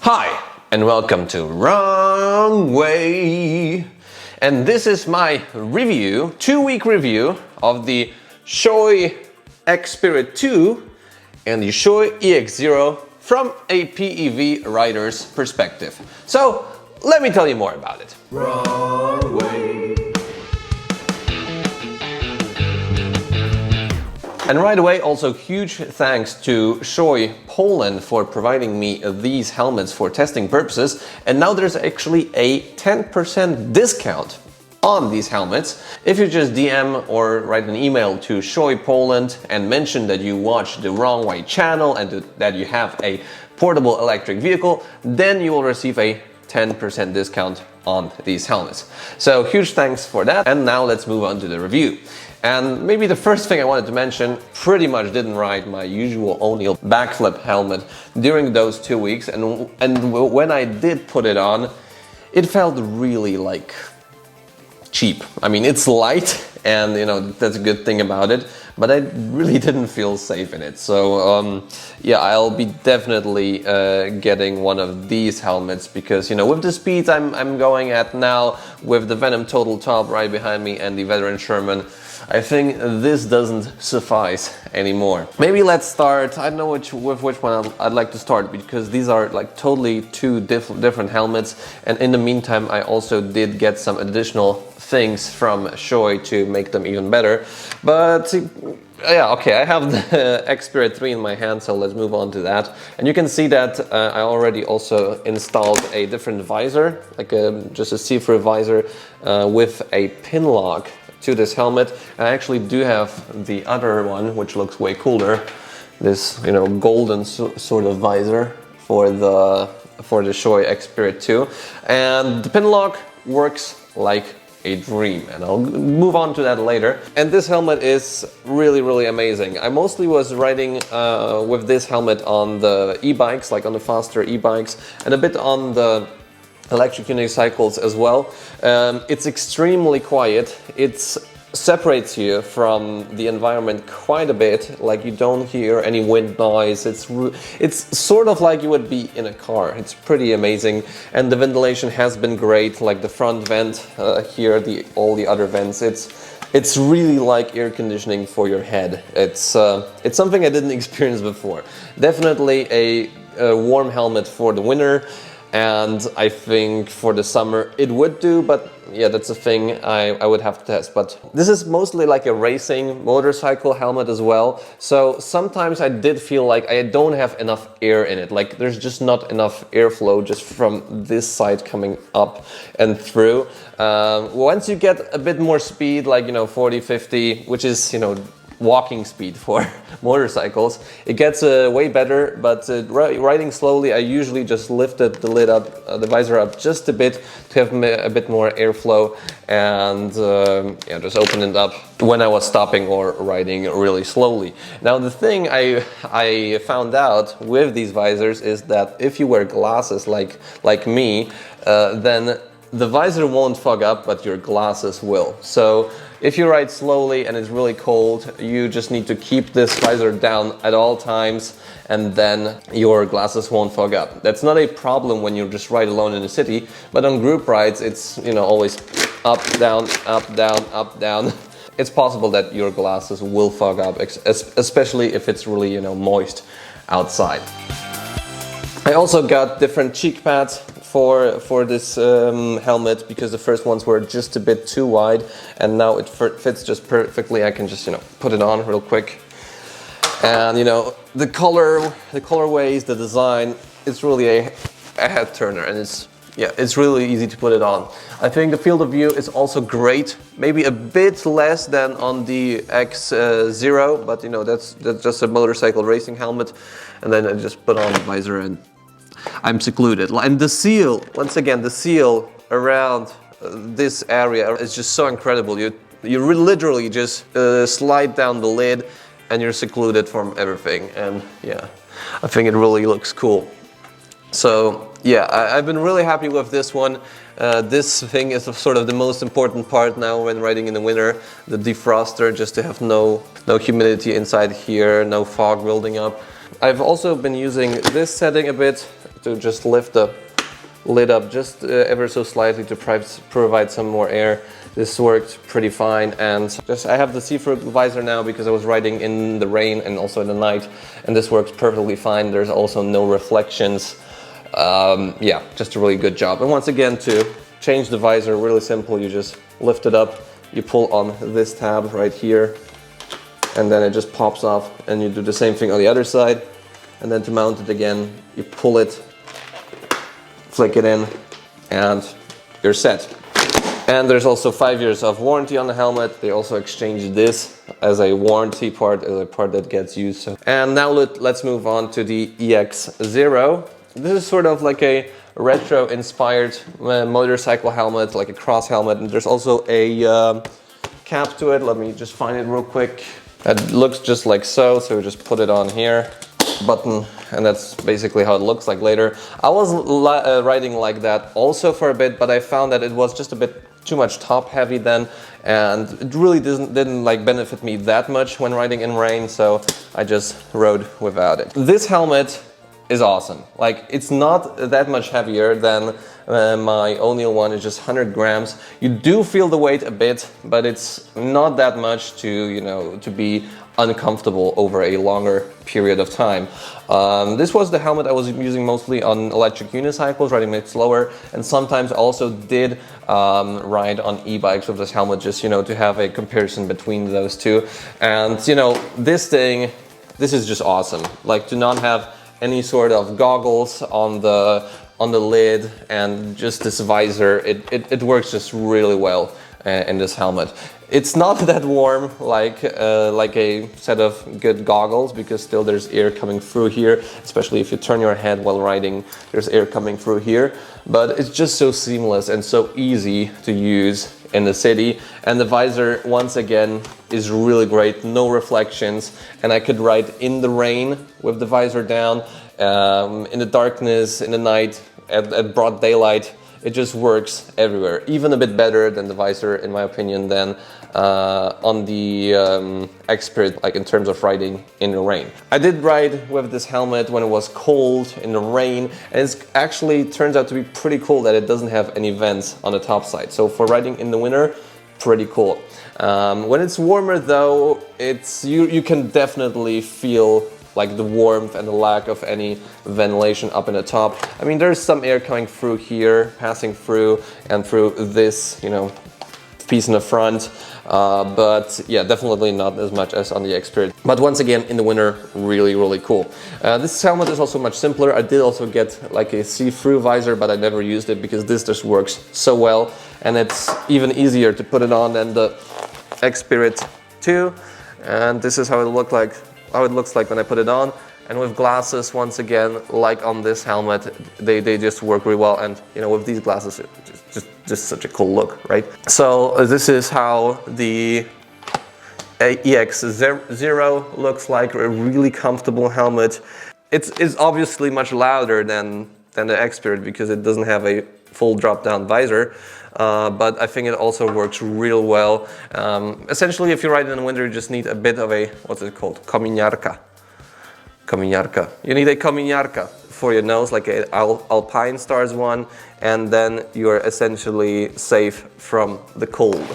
Hi, and welcome to Wrong Way. And this is my review, 2-week review of the Shoei X Spirit 2 and the Shoei EX0 from a PEV writer's perspective. So, let me tell you more about it. Wrong Way. And right away, also huge thanks to Shoei Poland for providing me these helmets for testing purposes. And now there's actually a 10% discount on these helmets. If you just DM or write an email to Shoei Poland and mention that you watch the Wrong Way channel and that you have a portable electric vehicle, then you will receive a 10% discount on these helmets. So huge thanks for that. And now let's move on to the review. And maybe the first thing I wanted to mention, pretty much didn't ride my usual O'Neill backflip helmet during those 2 weeks, and when I did put it on, it felt really like cheap. I mean, it's light, and that's a good thing about it, but I really didn't feel safe in it. So yeah, I'll be definitely getting one of these helmets because with the speeds I'm going at now, with the Venom Total Top right behind me and the Veteran Sherman, I think this doesn't suffice anymore. Maybe let's start, I don't know with which one I'd like to start, because these are like totally two different helmets, and in the meantime I also did get some additional things from Shoei to make them even better. But yeah, okay, I have the X Spirit 3 in my hand, so let's move on to that. And you can see that I already also installed a different visor, like just a see-through visor with a pin lock to this helmet. I actually do have the other one, which looks way cooler, this golden sort of visor for the Shoei X Spirit 2, and the pin lock works like a dream, and I'll move on to that later. And this helmet is really amazing. I mostly was riding with this helmet on the e-bikes, like on the faster e-bikes, and a bit on the electric unicycles as well. It's extremely quiet. It separates you from the environment quite a bit, like you don't hear any wind noise. It's sort of like you would be in a car. It's pretty amazing, and the ventilation has been great, like the front vent here, all the other vents. It's really like air conditioning for your head. It's something I didn't experience before. Definitely a warm helmet for the winter, and I think for the summer it would do, but yeah, that's a thing I would have to test. But this is mostly like a racing motorcycle helmet as well, so sometimes I did feel like I don't have enough air in it, like there's just not enough airflow just from this side coming up and through. Once you get a bit more speed, like 40, 50, which is walking speed for motorcycles, it gets way better. But riding slowly, I usually just lifted the lid up, the visor up just a bit to have a bit more airflow, and yeah, just open it up when I was stopping or riding really slowly. Now the thing I found out with these visors is that if you wear glasses like me, then the visor won't fog up, but your glasses will. So if you ride slowly and it's really cold, you just need to keep this visor down at all times, and then your glasses won't fog up. That's not a problem when you just ride alone in the city, but on group rides it's always up, down, up, down, up, down. It's possible that your glasses will fog up, especially if it's really moist outside. I also got different cheek pads for this helmet, because the first ones were just a bit too wide, and now it fits just perfectly. I can just put it on real quick, and the colorways, the design, it's really a head turner, and it's really easy to put it on. I think the field of view is also great, maybe a bit less than on the X0, but that's just a motorcycle racing helmet. And then I just put on the visor and I'm secluded. And the seal, once again, the seal around this area is just so incredible. You literally just slide down the lid and you're secluded from everything. And yeah, I think it really looks cool. So yeah, I've been really happy with this one. This thing is sort of the most important part now when riding in the winter, the defroster, just to have no humidity inside here, no fog building up. I've also been using this setting a bit to just lift the lid up just ever so slightly to provide some more air. This worked pretty fine, and I have the see-through visor now because I was riding in the rain and also in the night, and this works perfectly fine. There's also no reflections. Yeah, just a really good job. And once again, to change the visor, really simple. You just lift it up, you pull on this tab right here, and then it just pops off, and you do the same thing on the other side. And then to mount it again, you pull it, flick it in, and you're set. And there's also 5 years of warranty on the helmet. They also exchanged this as a warranty part, as a part that gets used. And now let's move on to the EX0. This is sort of like a retro-inspired motorcycle helmet, like a cross helmet. And there's also a cap to it. Let me just find it real quick. It looks just like so, so we just put it on here. Button, and that's basically how it looks like later. I was riding like that also for a bit, but I found that it was just a bit too much top heavy then, and it really didn't like benefit me that much when riding in rain, so I just rode without it. This helmet is awesome. Like, it's not that much heavier than my O'Neill one. It's just 100 grams. You do feel the weight a bit, but it's not that much to, you know, to be uncomfortable over a longer period of time. This was the helmet I was using mostly on electric unicycles, riding it slower, and sometimes also did ride on e-bikes with this helmet, just, you know, to have a comparison between those two. And, you know, this is just awesome. Like, to not have any sort of goggles on the lid and just this visor, it works just really well in this helmet. It's not that warm like a set of good goggles, because still there's air coming through here, especially if you turn your head while riding, there's air coming through here. But it's just so seamless and so easy to use in the city. And the visor, once again, is really great, no reflections, and I could ride in the rain with the visor down, in the darkness, in the night, at broad daylight. It just works everywhere, even a bit better than the visor, in my opinion, than on the X-Spirit, like in terms of riding in the rain. I did ride with this helmet when it was cold, in the rain, and it actually turns out to be pretty cool that it doesn't have any vents on the top side. So for riding in the winter, pretty cool. When it's warmer though, you can definitely feel like the warmth and the lack of any ventilation up in the top. I mean, there's some air coming through here, passing through, and through this, you know, piece in the front, but yeah, definitely not as much as on the X-Spirit. But once again, in the winter, really, really cool. This helmet is also much simpler. I did also get like a see-through visor, but I never used it because this just works so well, and it's even easier to put it on than the X-Spirit 2. And this is how it looks like when I put it on. And with glasses, once again, like on this helmet, they just work really well. And you know, with these glasses, it's just such a cool look, right? So this is how the EX0 looks like, a really comfortable helmet. It's obviously much louder than the X-Spirit because it doesn't have a full drop-down visor. But I think it also works real well. Essentially, if you ride in the winter, you just need a bit of a, what's it called? Kominiarka. You need a kominiarka for your nose, like an Alpine Stars one, and then you're essentially safe from the cold.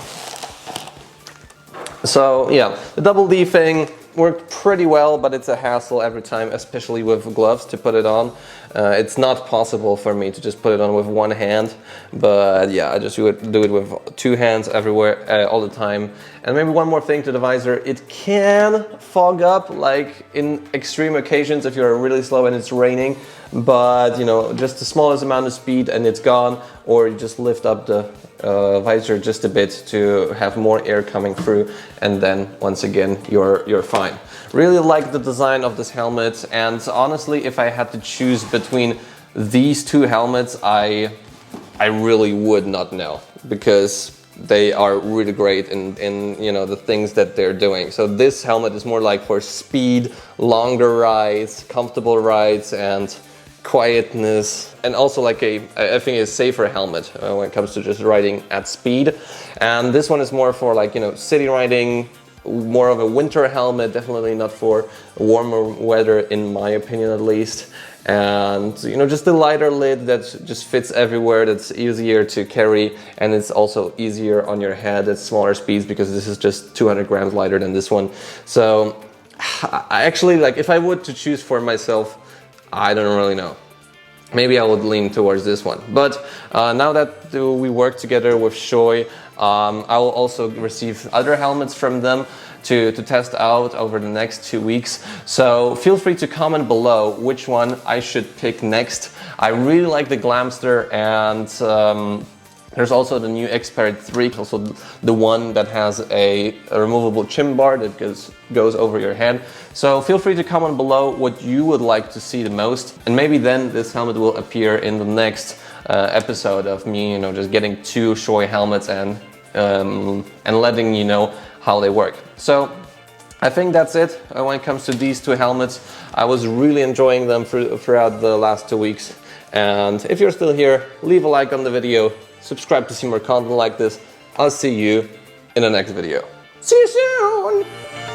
So yeah, the double D thing worked pretty well, but it's a hassle every time, especially with gloves, to put it on. It's not possible for me to just put it on with one hand, but yeah, I just do it with two hands everywhere, all the time. And maybe one more thing to the visor, it can fog up, like in extreme occasions if you're really slow and it's raining, but you know, just the smallest amount of speed and it's gone, or you just lift up the visor just a bit to have more air coming through, and then once again you're fine. Really like the design of this helmet, and honestly, if I had to choose between these two helmets, I really would not know, because they are really great in you know, the things that they're doing. So this helmet is more like for speed, longer rides, comfortable rides, and quietness, and also like I think a safer helmet when it comes to just riding at speed. And this one is more for, like, you know, city riding, more of a winter helmet, definitely not for warmer weather in my opinion at least. And you know, just a lighter lid that just fits everywhere, that's easier to carry, and it's also easier on your head at smaller speeds because this is just 200 grams lighter than this one. So I actually, like, if I would to choose for myself, I don't really know. Maybe I would lean towards this one. But now that we work together with Shoei, I will also receive other helmets from them to test out over the next 2 weeks. So feel free to comment below which one I should pick next. I really like the Glamster, and there's also the new Xperi 3, also the one that has a removable chin bar that goes over your head. So feel free to comment below what you would like to see the most, and maybe then this helmet will appear in the next episode of me, you know, just getting 2 Shoei helmets and letting you know how they work. So I think that's it when it comes to these 2 helmets. I was really enjoying them throughout the last 2 weeks. And if you're still here, leave a like on the video, subscribe to see more content like this. I'll see you in the next video. See you soon!